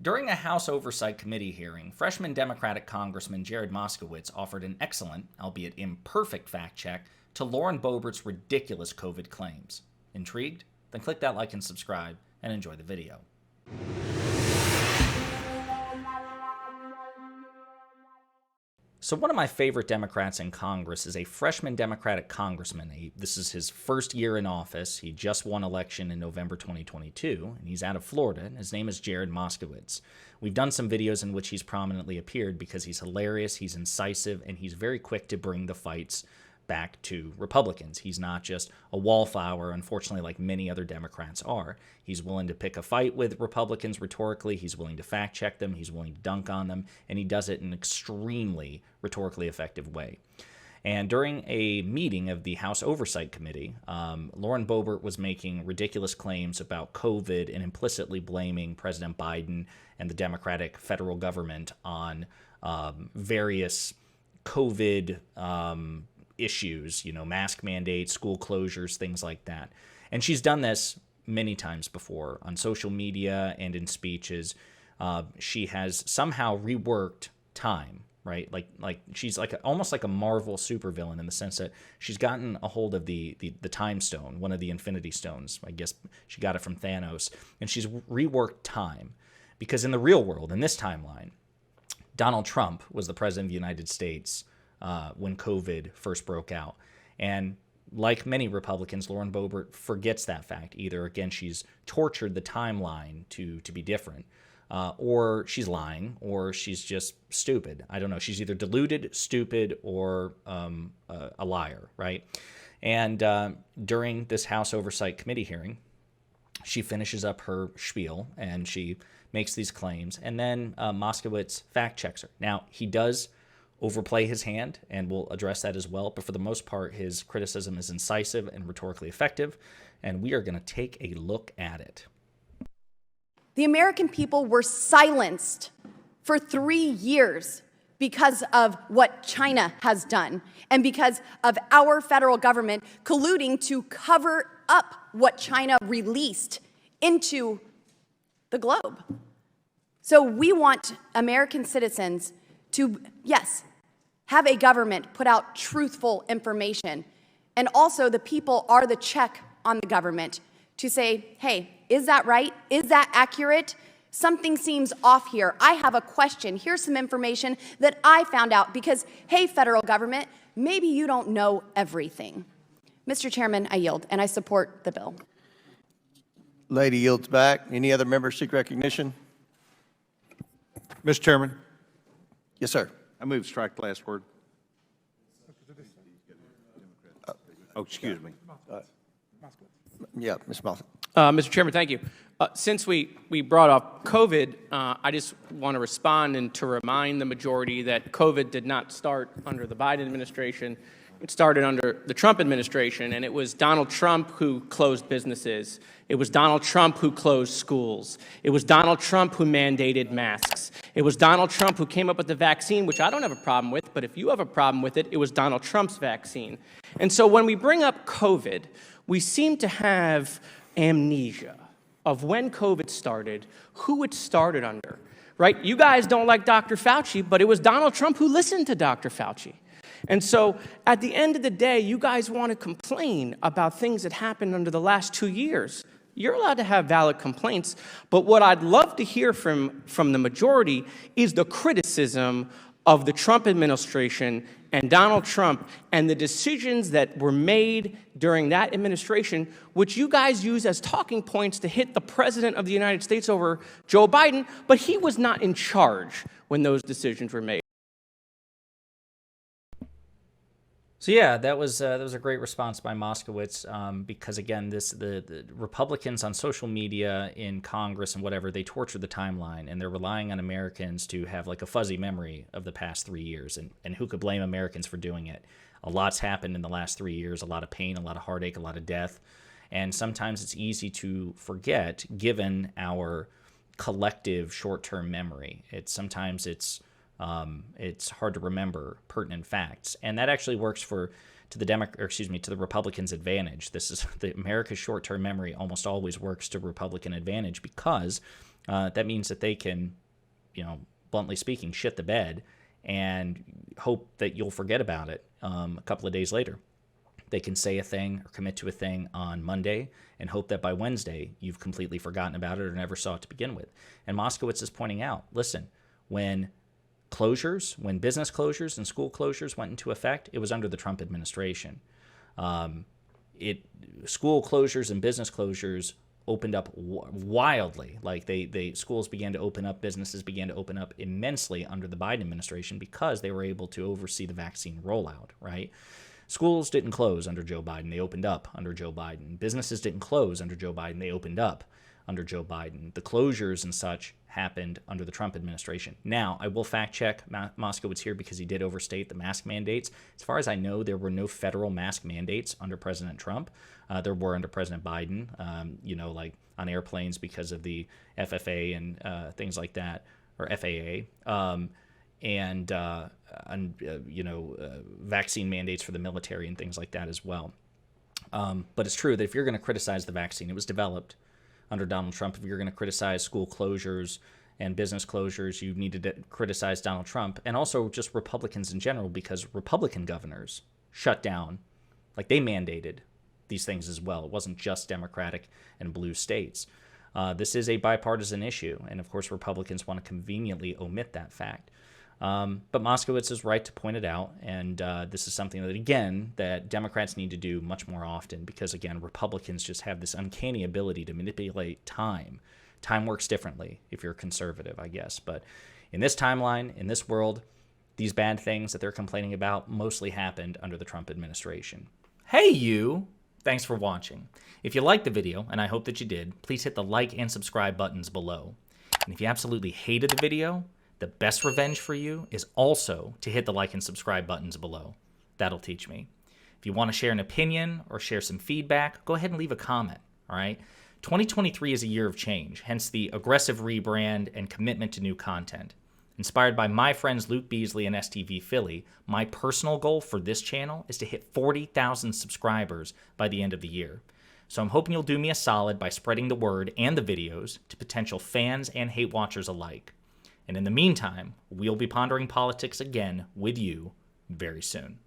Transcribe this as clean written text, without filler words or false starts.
During a House Oversight Committee hearing, freshman Democratic Congressman Jared Moskowitz offered an excellent, albeit imperfect, fact check to Lauren Boebert's ridiculous COVID claims. Intrigued? Then click that like and subscribe and enjoy the video. So one of my favorite Democrats in Congress is a freshman Democratic congressman. This is his first year in office. He just won election in November 2022, and he's out of Florida. And his name is Jared Moskowitz. We've done some videos in which he's prominently appeared because he's hilarious, he's incisive, and he's very quick to bring the fights back to Republicans. He's not just a wallflower, unfortunately, like many other Democrats are. He's willing to pick a fight with Republicans rhetorically. He's willing to fact check them. He's willing to dunk on them, and he does it in an extremely rhetorically effective way. And during a meeting of the House Oversight Committee, Lauren Boebert was making ridiculous claims about COVID and implicitly blaming President Biden and the Democratic federal government on various COVID issues, mask mandates, school closures, things like that. And she's done this many times before on social media and in speeches. She has somehow reworked time, right? Like she's almost like a Marvel supervillain in the sense that she's gotten a hold of the time stone, one of the Infinity Stones. I guess she got it from Thanos, and she's reworked time because in the real world, in this timeline, Donald Trump was the president of the United States when COVID first broke out. And like many Republicans, Lauren Boebert forgets that fact. Either, again, she's tortured the timeline to be different, or she's lying, or she's just stupid. I don't know. She's either deluded, stupid, or a liar, right? And during this House Oversight Committee hearing, she finishes up her spiel, and she makes these claims, and then Moskowitz fact checks her. Now, he does overplay his hand, and we'll address that as well. But for the most part, his criticism is incisive and rhetorically effective, and we are going to take a look at it. The American people were silenced for 3 years because of what China has done and because of our federal government colluding to cover up what China released into the globe. So we want American citizens to, yes, have a government put out truthful information. And also the people are the check on the government to say, hey, is that right? Is that accurate? Something seems off here. I have a question. Here's some information that I found out because, hey, federal government, maybe you don't know everything. Mr. Chairman, I yield, and I support the bill. Lady yields back. Any other members seek recognition? Mr. Chairman, Yes, sir. I move strike the last word. Oh, excuse me. Yeah, Ms. Moss. Mr. Chairman, thank you. Since we brought up COVID, I just want to respond and to remind the majority that COVID did not start under the Biden administration. It started under the Trump administration, and it was Donald Trump who closed businesses. It was Donald Trump who closed schools. It was Donald Trump who mandated masks. It was Donald Trump who came up with the vaccine, which I don't have a problem with, but if you have a problem with it, it was Donald Trump's vaccine. And so when we bring up COVID, we seem to have amnesia of when COVID started, who it started under, right? You guys don't like Dr. Fauci, but it was Donald Trump who listened to Dr. Fauci. And so at the end of the day, you guys want to complain about things that happened under the last 2 years. You're allowed to have valid complaints, but what I'd love to hear from the majority is the criticism of the Trump administration and Donald Trump and the decisions that were made during that administration, which you guys use as talking points to hit the president of the United States over Joe Biden, but he was not in charge when those decisions were made. So yeah, that was a great response by Moskowitz because again, the Republicans on social media, in Congress and whatever, they torture the timeline and they're relying on Americans to have like a fuzzy memory of the past 3 years, and who could blame Americans for doing it? A lot's happened in the last 3 years, a lot of pain, a lot of heartache, a lot of death, and sometimes it's easy to forget given our collective short-term memory. Sometimes it's It's hard to remember pertinent facts, and that actually works to the Republicans' advantage. This is America's short-term memory almost always works to Republican advantage because that means that they can, bluntly speaking, shit the bed and hope that you'll forget about it a couple of days later. They can say a thing or commit to a thing on Monday and hope that by Wednesday you've completely forgotten about it or never saw it to begin with. And Moskowitz is pointing out, listen, when business closures and school closures went into effect, it was under the Trump administration. School closures and business closures opened up wildly. Like schools began to open up, businesses began to open up immensely under the Biden administration because they were able to oversee the vaccine rollout, right? Schools didn't close under Joe Biden. They opened up under Joe Biden. Businesses didn't close under Joe Biden. They opened up under Joe Biden. The closures and such happened under the Trump administration. Now, I will fact check Moskowitz here because he did overstate the mask mandates. As far as I know, there were no federal mask mandates under President Trump. There were under President Biden, like on airplanes because of the FFA and things like that, or FAA. Vaccine mandates for the military and things like that as well. But it's true that if you're going to criticize the vaccine, it was developed under Donald Trump. If you're going to criticize school closures and business closures, you need to criticize Donald Trump and also just Republicans in general, because Republican governors shut down, like they mandated these things as well. It wasn't just Democratic and blue states. This is a bipartisan issue, and of course Republicans want to conveniently omit that fact. But Moskowitz is right to point it out, and this is something that Democrats need to do much more often because, again, Republicans just have this uncanny ability to manipulate time. Time works differently if you're conservative, I guess. But in this timeline, in this world, these bad things that they're complaining about mostly happened under the Trump administration. Hey, you! Thanks for watching. If you liked the video, and I hope that you did, please hit the like and subscribe buttons below. And if you absolutely hated the video, the best revenge for you is also to hit the like and subscribe buttons below. That'll teach me. If you want to share an opinion or share some feedback, go ahead and leave a comment, all right? 2023 is a year of change, hence the aggressive rebrand and commitment to new content. Inspired by my friends Luke Beasley and STV Philly, my personal goal for this channel is to hit 40,000 subscribers by the end of the year. So I'm hoping you'll do me a solid by spreading the word and the videos to potential fans and hate watchers alike. And in the meantime, we'll be pondering politics again with you very soon.